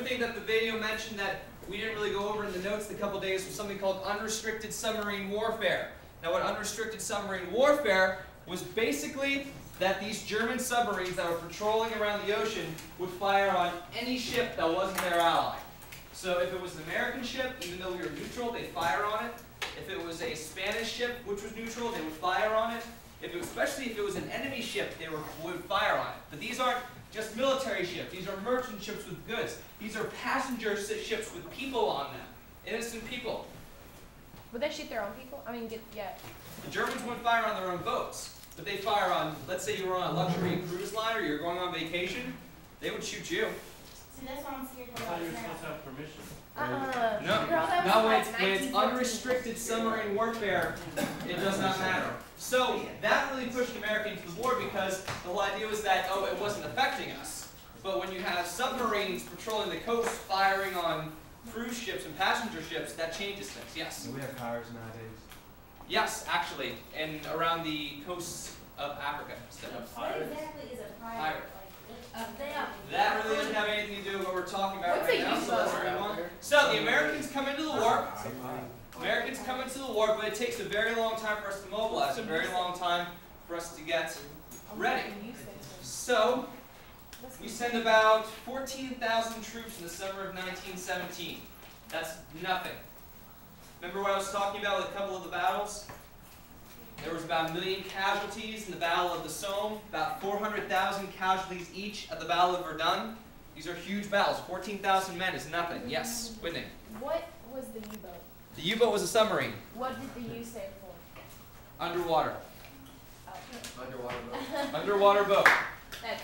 thing that the video mentioned that we didn't really go over in the notes a couple days was something called unrestricted submarine warfare. Now what unrestricted submarine warfare was basically that these German submarines that were patrolling around the ocean would fire on any ship that wasn't their ally. So if it was an American ship, even though we were neutral, they'd fire on it. If it was a Spanish ship, which was neutral, they would fire on it. Especially if it was an enemy ship, they would fire on it. But these aren't just military ships. These are merchant ships with goods. These are passenger ships with people on them. Innocent people. Would they shoot their own people? I mean, yeah. The Germans wouldn't fire on their own boats. But they fire on, let's say you were on a luxury cruise liner, you're going on vacation, they would shoot you. See, that's why I'm scared I thought you were supposed to have permission. No, Girl, that was not when like it's unrestricted submarine warfare, it does not matter. So that really pushed America into the war because the whole idea was that, oh, it wasn't affecting us. But when you have submarines patrolling the coast, firing on cruise ships and passenger ships, that changes things, yes. Do we have powers nowadays? Yes, actually, and around the coasts of Africa instead of What exactly is a pirate? That really doesn't have anything to do with what we're talking about What's right a now. So let's move on. So the Americans come into the war. Americans come into the war, but it takes a very long time for us to mobilize, a very long time for us to get ready. So we send about 14,000 troops in the summer of 1917. That's nothing. Remember what I was talking about with a couple of the battles? There was about 1 million casualties in the Battle of the Somme, about 400,000 casualties each at the Battle of Verdun. These are huge battles. 14,000 men is nothing. Yes, Whitney. What was the U-boat? The U-boat was a submarine. What did the U stand for? Underwater. Oh. Underwater boat. Underwater boat. That's...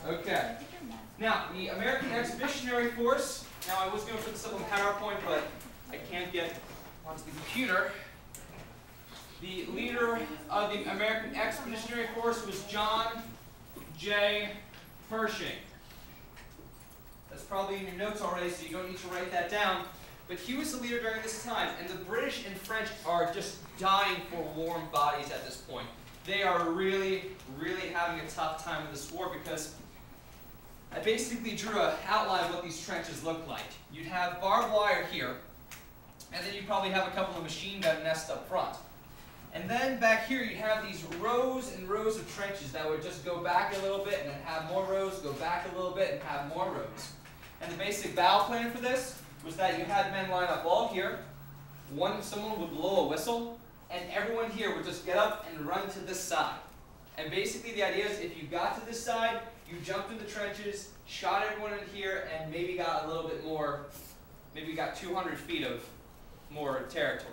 Okay. Now, the American Expeditionary Force. Now, I was going to put this up on PowerPoint, but I can't get onto the computer. The leader of the American Expeditionary Force was John J. Pershing. That's probably in your notes already, so you don't need to write that down. But he was the leader during this time, and the British and French are just dying for warm bodies at this point. They are really, really having a tough time in this war because I basically drew an outline of what these trenches look like. You'd have barbed wire here, and then you'd probably have a couple of machine gun nests up front. And then back here you'd have these rows and rows of trenches that would just go back a little bit and then have more rows, go back a little bit and have more rows. And the basic battle plan for this was that you had men line up all here, someone would blow a whistle, and everyone here would just get up and run to this side. And basically the idea is if you got to this side, you jumped in the trenches, shot everyone in here, and maybe got a little bit more, maybe got 200 feet of more territory.